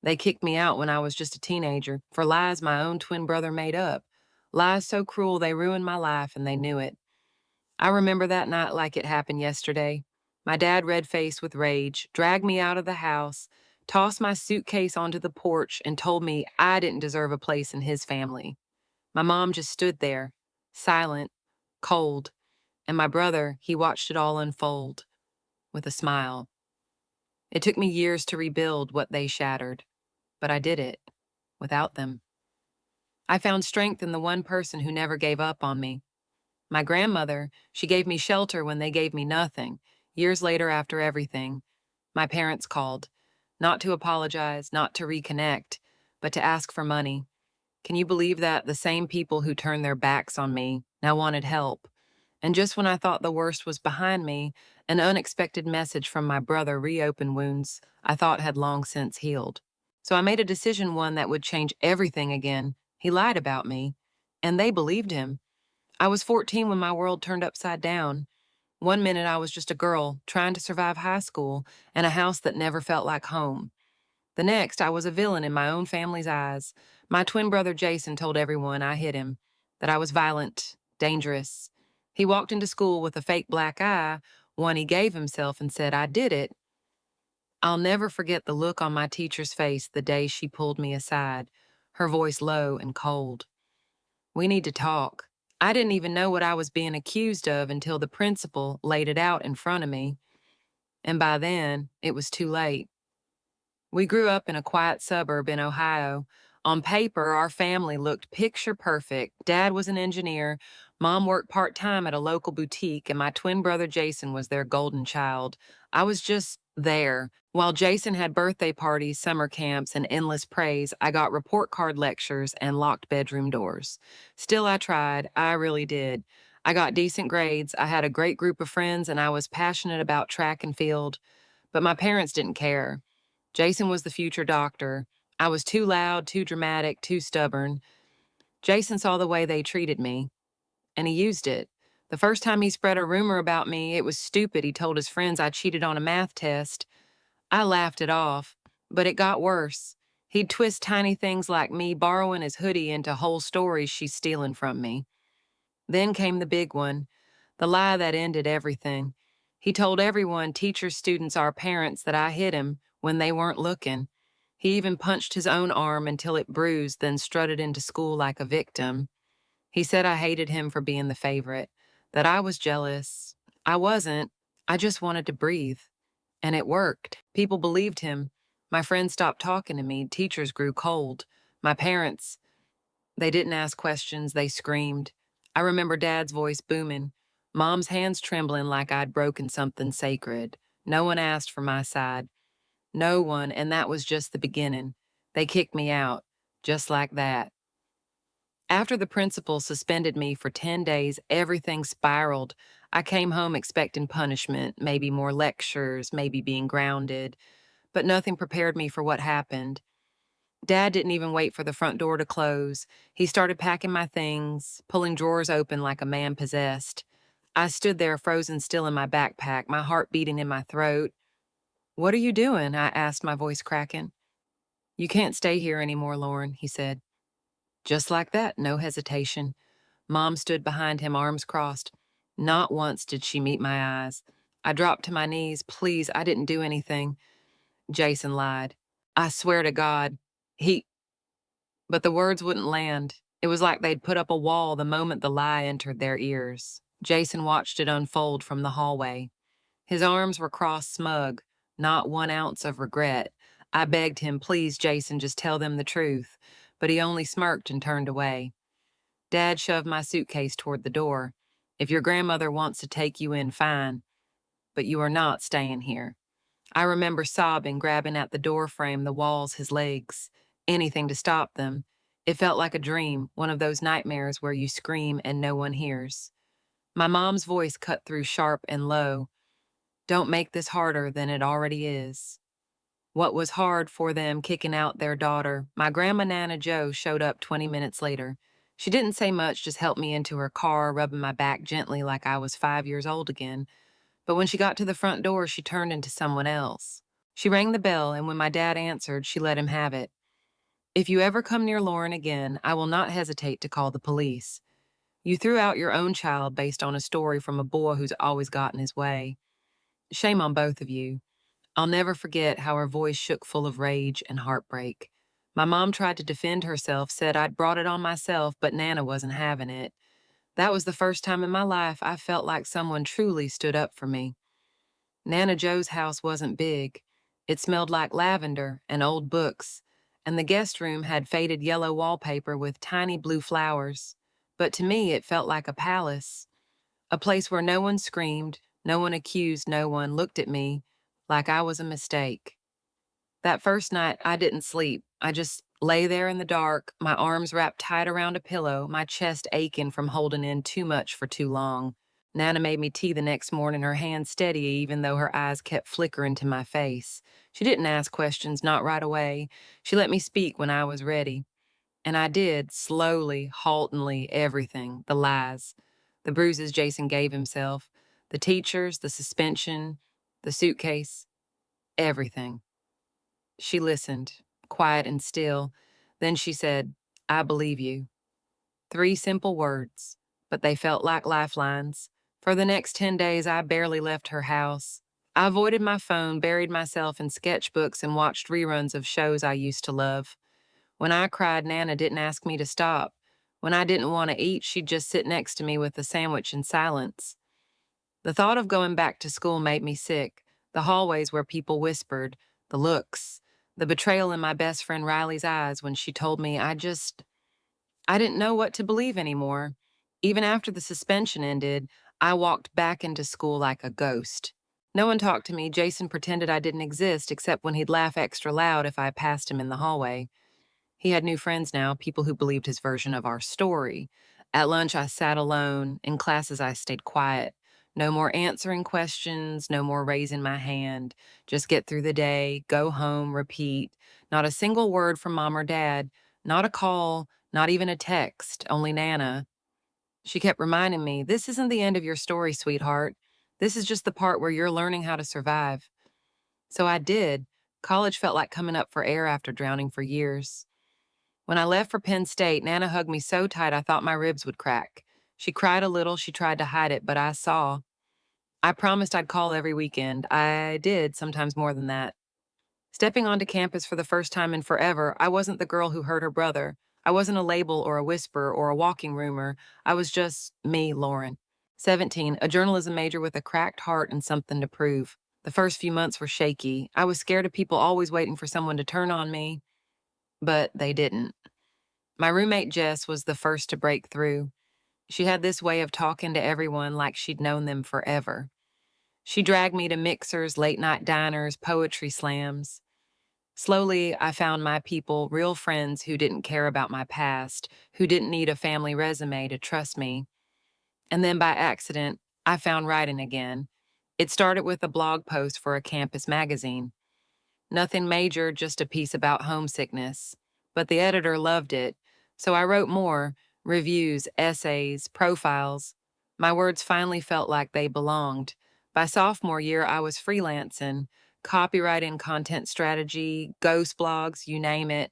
They kicked me out when I was just a teenager for lies my own twin brother made up. Lies so cruel they ruined my life and they knew it. I remember that night like it happened yesterday. My dad, red faced with rage, dragged me out of the house, tossed my suitcase onto the porch, and told me I didn't deserve a place in his family. My mom just stood there, silent, cold, and my brother, he watched it all unfold with a smile. It took me years to rebuild what they shattered, but I did it without them. I found strength in the one person who never gave up on me. My grandmother, she gave me shelter when they gave me nothing. Years later, after everything, my parents called, not to apologize, not to reconnect, but to ask for money. Can you believe that the same people who turned their backs on me now wanted help? And just when I thought the worst was behind me, an unexpected message from my brother reopened wounds I thought had long since healed. So I made a decision, one that would change everything again. He lied about me, and they believed him. I was 14 when my world turned upside down. One minute I was just a girl trying to survive high school and a house that never felt like home. The next, I was a villain in my own family's eyes. My twin brother Jason told everyone I hit him, that I was violent, dangerous. He walked into school with a fake black eye, one he gave himself, and said, I did it. I'll never forget the look on my teacher's face the day she pulled me aside, her voice low and cold. We need to talk. I didn't even know what I was being accused of until the principal laid it out in front of me, and by then, it was too late. We grew up in a quiet suburb in Ohio. On paper, our family looked picture perfect. Dad was an engineer, Mom worked part-time at a local boutique, and my twin brother Jason was their golden child. I was just there. While Jason had birthday parties, summer camps, and endless praise, I got report card lectures and locked bedroom doors. Still, I tried. I really did. I got decent grades, I had a great group of friends, and I was passionate about track and field. But my parents didn't care. Jason was the future doctor. I was too loud, too dramatic, too stubborn. Jason saw the way they treated me, and he used it. The first time he spread a rumor about me, it was stupid. He told his friends I cheated on a math test. I laughed it off, but it got worse. He'd twist tiny things like me borrowing his hoodie into whole stories she's stealing from me. Then came the big one, the lie that ended everything. He told everyone, teachers, students, our parents, that I hit him when they weren't looking. He even punched his own arm until it bruised, then strutted into school like a victim. He said I hated him for being the favorite, that I was jealous. I wasn't. I just wanted to breathe. And it worked. People believed him. My friends stopped talking to me. Teachers grew cold. My parents, they didn't ask questions. They screamed. I remember Dad's voice booming, Mom's hands trembling like I'd broken something sacred. No one asked for my side. No one, and that was just the beginning. They kicked me out, just like that. After the principal suspended me for 10 days, everything spiraled. I came home expecting punishment, maybe more lectures, maybe being grounded, but nothing prepared me for what happened. Dad didn't even wait for the front door to close. He started packing my things, pulling drawers open like a man possessed. I stood there frozen still in my backpack, my heart beating in my throat. What are you doing? I asked, my voice cracking. You can't stay here anymore, Lauren, he said. Just like that, no hesitation. Mom stood behind him, arms crossed. Not once did she meet my eyes. I dropped to my knees. Please, I didn't do anything. Jason lied. I swear to God. But the words wouldn't land. It was like they'd put up a wall the moment the lie entered their ears. Jason watched it unfold from the hallway. His arms were crossed smug, not 1 ounce of regret. I begged him, please, Jason, just tell them the truth. But he only smirked and turned away. Dad shoved my suitcase toward the door. If your grandmother wants to take you in, fine. But you are not staying here. I remember sobbing, grabbing at the door frame, the walls, his legs. Anything to stop them. It felt like a dream, one of those nightmares where you scream and no one hears. My mom's voice cut through sharp and low. Don't make this harder than it already is. What was hard for them kicking out their daughter, my grandma Nana Jo showed up 20 minutes later. She didn't say much, just helped me into her car, rubbing my back gently like I was 5 years old again. But when she got to the front door, she turned into someone else. She rang the bell, and when my dad answered, she let him have it. If you ever come near Lauren again, I will not hesitate to call the police. You threw out your own child based on a story from a boy who's always gotten his way. Shame on both of you. I'll never forget how her voice shook full of rage and heartbreak. My mom tried to defend herself, said I'd brought it on myself, but Nana wasn't having it. That was the first time in my life I felt like someone truly stood up for me. Nana Joe's house wasn't big. It smelled like lavender and old books, and the guest room had faded yellow wallpaper with tiny blue flowers. But to me, it felt like a palace, a place where no one screamed, no one accused, no one looked at me like I was a mistake. That first night, I didn't sleep. I just lay there in the dark, my arms wrapped tight around a pillow, my chest aching from holding in too much for too long. Nana made me tea the next morning, her hand steady even though her eyes kept flickering to my face. She didn't ask questions, not right away. She let me speak when I was ready. And I did, slowly, haltingly, everything, the lies, the bruises Jason gave himself, the teachers, the suspension, the suitcase, everything. She listened, quiet and still. Then she said, I believe you. 3 simple words, but they felt like lifelines. For the next 10 days, I barely left her house. I avoided my phone, buried myself in sketchbooks, and watched reruns of shows I used to love. When I cried, Nana didn't ask me to stop. When I didn't want to eat, she'd just sit next to me with a sandwich in silence. The thought of going back to school made me sick. The hallways where people whispered, the looks, the betrayal in my best friend Riley's eyes when she told me I didn't know what to believe anymore. Even after the suspension ended, I walked back into school like a ghost. No one talked to me. Jason pretended I didn't exist except when he'd laugh extra loud if I passed him in the hallway. He had new friends now, people who believed his version of our story. At lunch, I sat alone. In classes, I stayed quiet. No more answering questions, no more raising my hand. Just get through the day, go home, repeat. Not a single word from mom or dad, not a call, not even a text, only Nana. She kept reminding me, this isn't the end of your story, sweetheart. This is just the part where you're learning how to survive. So I did. College felt like coming up for air after drowning for years. When I left for Penn State, Nana hugged me so tight I thought my ribs would crack. She cried a little, she tried to hide it, but I saw. I promised I'd call every weekend. I did, sometimes more than that. Stepping onto campus for the first time in forever, I wasn't the girl who hurt her brother. I wasn't a label or a whisper or a walking rumor. I was just me, Lauren. 17, a journalism major with a cracked heart and something to prove. The first few months were shaky. I was scared of people always waiting for someone to turn on me, but they didn't. My roommate Jess was the first to break through. She had this way of talking to everyone like she'd known them forever. She dragged me to mixers, late night diners, poetry slams. Slowly, I found my people, real friends who didn't care about my past, who didn't need a family resume to trust me. And then by accident, I found writing again. It started with a blog post for a campus magazine. Nothing major, just a piece about homesickness. But the editor loved it, so I wrote more reviews, essays, profiles. My words finally felt like they belonged. By sophomore year, I was freelancing, copywriting, content strategy, ghost blogs, you name it.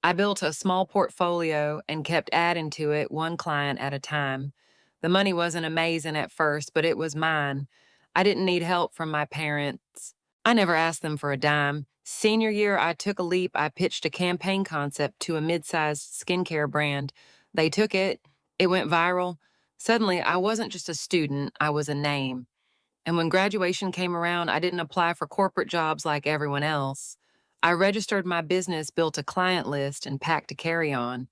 I built a small portfolio and kept adding to it one client at a time. The money wasn't amazing at first, but it was mine. I didn't need help from my parents. I never asked them for a dime. Senior year, I took a leap. I pitched a campaign concept to a mid-sized skincare brand. They took it. It went viral. Suddenly, I wasn't just a student, I was a name. And when graduation came around, I didn't apply for corporate jobs like everyone else. I registered my business, built a client list, and packed a carry-on.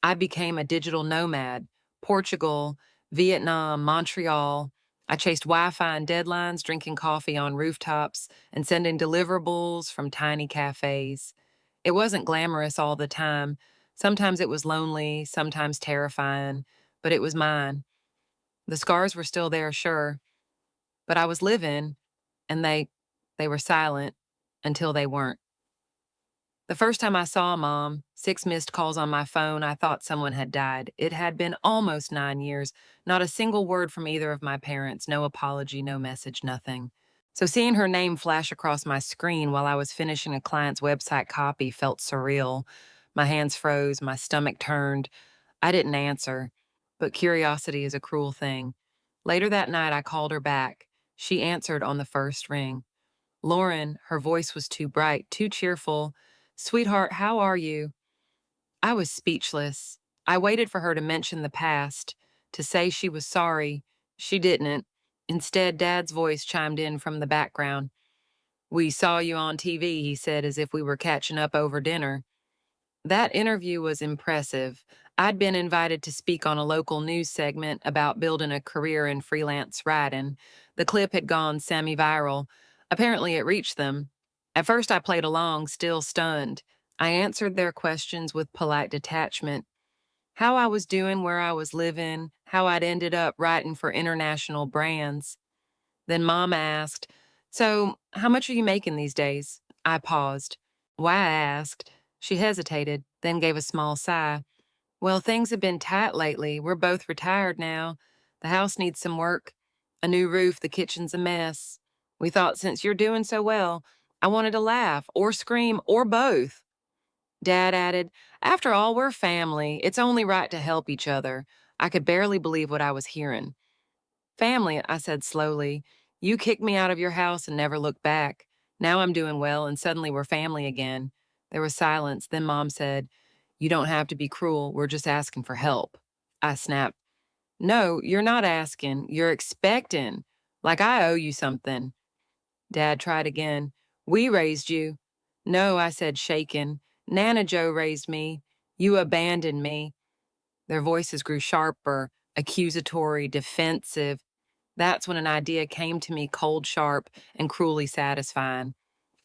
I became a digital nomad. Portugal, Vietnam, Montreal. I chased Wi-Fi and deadlines, drinking coffee on rooftops, and sending deliverables from tiny cafes. It wasn't glamorous all the time. Sometimes it was lonely, sometimes terrifying, but it was mine. The scars were still there, sure, but I was living, and they were silent until they weren't. The first time I saw Mom, 6 missed calls on my phone, I thought someone had died. It had been almost 9 years, not a single word from either of my parents, no apology, no message, nothing. So seeing her name flash across my screen while I was finishing a client's website copy felt surreal. My hands froze, my stomach turned. I didn't answer, but curiosity is a cruel thing. Later that night, I called her back. She answered on the first ring. Lauren, her voice was too bright, too cheerful. Sweetheart, how are you? I was speechless. I waited for her to mention the past, to say she was sorry. She didn't. Instead, Dad's voice chimed in from the background. We saw you on TV, he said, as if we were catching up over dinner. That interview was impressive. I'd been invited to speak on a local news segment about building a career in freelance writing. The clip had gone semi viral. Apparently, it reached them. At first, I played along, still stunned. I answered their questions with polite detachment. How I was doing, where I was living, how I'd ended up writing for international brands. Then Mom asked, So, how much are you making these days? I paused. Why I asked. She hesitated, then gave a small sigh. Well, things have been tight lately. We're both retired now. The house needs some work. A new roof, the kitchen's a mess. We thought since you're doing so well, I wanted to laugh or scream or both. Dad added, After all, we're family. It's only right to help each other. I could barely believe what I was hearing. Family, I said slowly. You kicked me out of your house and never looked back. Now I'm doing well, and suddenly we're family again. There was silence. Then Mom said, You don't have to be cruel. We're just asking for help. I snapped, No, you're not asking. You're expecting. Like I owe you something. Dad tried again. We raised you. No, I said, shaken. Nana Joe raised me. You abandoned me. Their voices grew sharper, accusatory, defensive. That's when an idea came to me cold sharp and cruelly satisfying.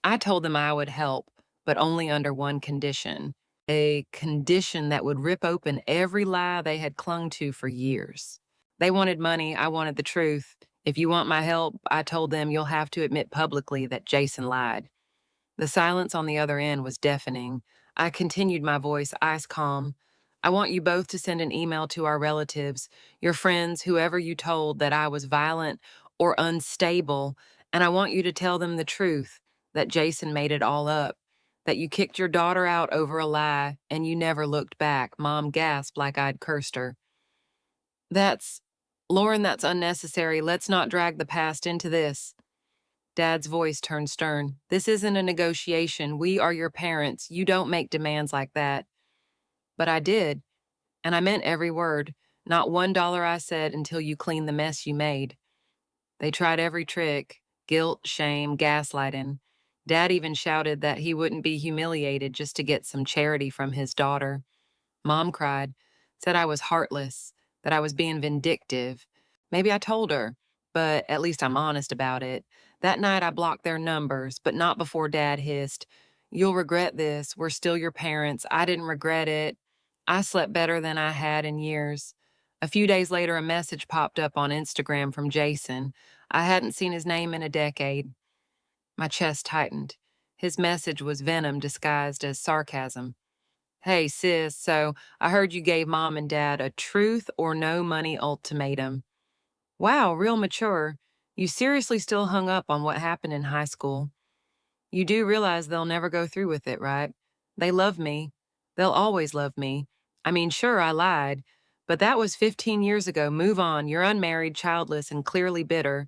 I told them I would help, but only under one condition. A condition that would rip open every lie they had clung to for years. They wanted money, I wanted the truth. If you want my help, I told them you'll have to admit publicly that Jason lied. The silence on the other end was deafening. I continued, my voice ice calm. I want you both to send an email to our relatives, your friends, whoever you told that I was violent or unstable, and I want you to tell them the truth, that Jason made it all up, that you kicked your daughter out over a lie and you never looked back. Mom gasped like I'd cursed her. That's, Lauren, that's unnecessary. Let's not drag the past into this. Dad's voice turned stern. This isn't a negotiation. We are your parents. You don't make demands like that. But I did, and I meant every word. Not $1 I said until you cleaned the mess you made. They tried every trick guilt, shame, gaslighting. Dad even shouted that he wouldn't be humiliated just to get some charity from his daughter. Mom cried, said I was heartless, that I was being vindictive. Maybe I told her, but at least I'm honest about it. That night I blocked their numbers, but not before Dad hissed, You'll regret this. We're still your parents. I didn't regret it. I slept better than I had in years. A few days later, a message popped up on Instagram from Jason. I hadn't seen his name in a decade. My chest tightened. His message was venom disguised as sarcasm. Hey, sis, so I heard you gave Mom and Dad a truth or no money ultimatum. Wow, real mature. You seriously still hung up on what happened in high school. You do realize they'll never go through with it, right? They love me. They'll always love me. I mean, sure, I lied, but that was 15 years ago. Move on. You're unmarried, childless, and clearly bitter.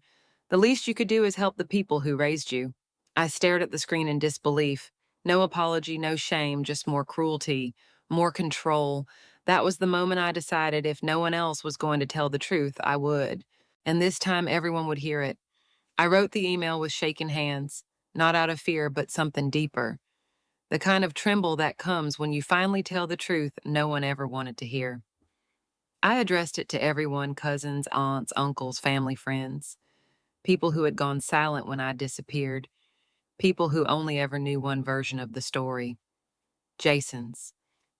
The least you could do is help the people who raised you. I stared at the screen in disbelief. No apology, no shame, just more cruelty, more control. That was the moment I decided if no one else was going to tell the truth, I would. And this time everyone would hear it. I wrote the email with shaking hands, not out of fear, but something deeper. The kind of tremble that comes when you finally tell the truth no one ever wanted to hear. I addressed it to everyone, cousins, aunts, uncles, family, friends, people who had gone silent when I disappeared, people who only ever knew one version of the story, Jason's.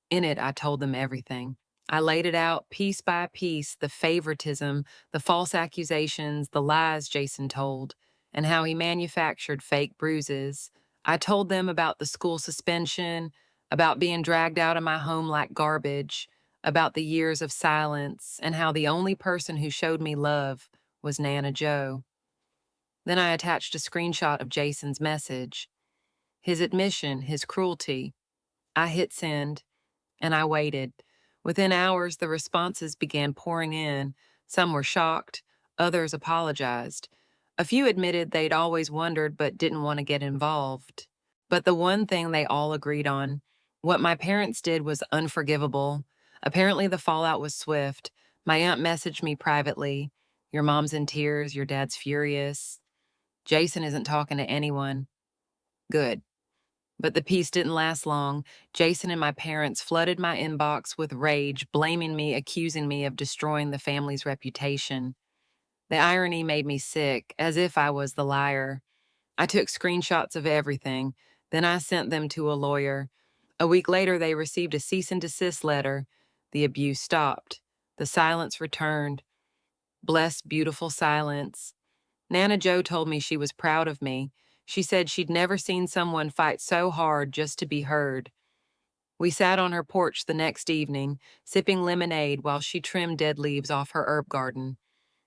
In it, I told them everything. I laid it out piece by piece, the favoritism, the false accusations, the lies Jason told, and how he manufactured fake bruises. I told them about the school suspension, about being dragged out of my home like garbage, about the years of silence, and how the only person who showed me love was Nana Joe. Then I attached a screenshot of Jason's message, his admission, his cruelty. I hit send, and I waited. Within hours, the responses began pouring in. Some were shocked, others apologized. A few admitted they'd always wondered but didn't want to get involved. But the one thing they all agreed on, what my parents did was unforgivable. Apparently, the fallout was swift. My aunt messaged me privately. Your mom's in tears, your dad's furious. Jason isn't talking to anyone. Good. But the peace didn't last long. Jason and my parents flooded my inbox with rage, blaming me, accusing me of destroying the family's reputation. The irony made me sick, as if I was the liar. I took screenshots of everything. Then I sent them to a lawyer. A week later, they received a cease and desist letter. The abuse stopped. The silence returned. Blessed, beautiful silence. Nana Joe told me she was proud of me. She said she'd never seen someone fight so hard just to be heard. We sat on her porch the next evening, sipping lemonade while she trimmed dead leaves off her herb garden.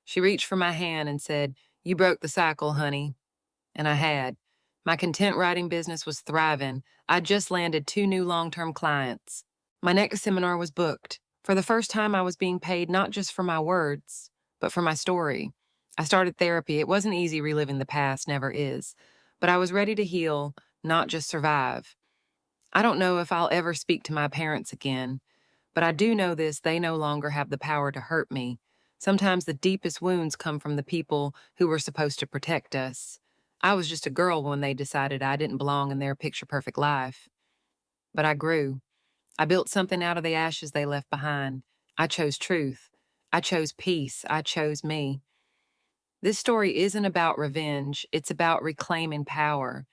She reached for my hand and said, "You broke the cycle, honey." And I had. My content writing business was thriving. I'd just landed 2 new long-term clients. My next seminar was booked. For the first time, I was being paid not just for my words, but for my story. I started therapy. It wasn't easy reliving the past, never is. But I was ready to heal, not just survive. I don't know if I'll ever speak to my parents again, but I do know this: they no longer have the power to hurt me. Sometimes the deepest wounds come from the people who were supposed to protect us. I was just a girl when they decided I didn't belong in their picture-perfect life. But I grew. I built something out of the ashes they left behind. I chose truth. I chose peace. I chose me. This story isn't about revenge. It's about reclaiming power,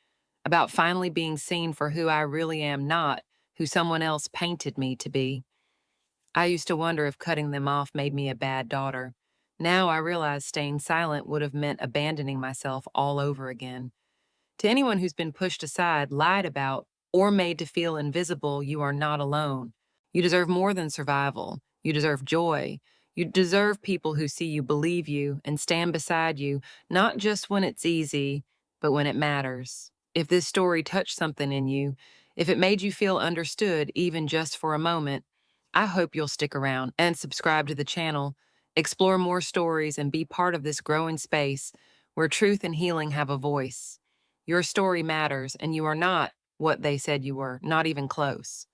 about finally being seen for who I really am, not who someone else painted me to be. I used to wonder if cutting them off made me a bad daughter. Now I realize staying silent would have meant abandoning myself all over again. To anyone who's been pushed aside, lied about, or made to feel invisible, you are not alone. You deserve more than survival. You deserve joy. You deserve people who see you, believe you, and stand beside you, not just when it's easy, but when it matters. If this story touched something in you, if it made you feel understood, even just for a moment, I hope you'll stick around and subscribe to the channel, explore more stories, and be part of this growing space where truth and healing have a voice. Your story matters, and you are not what they said you were, not even close.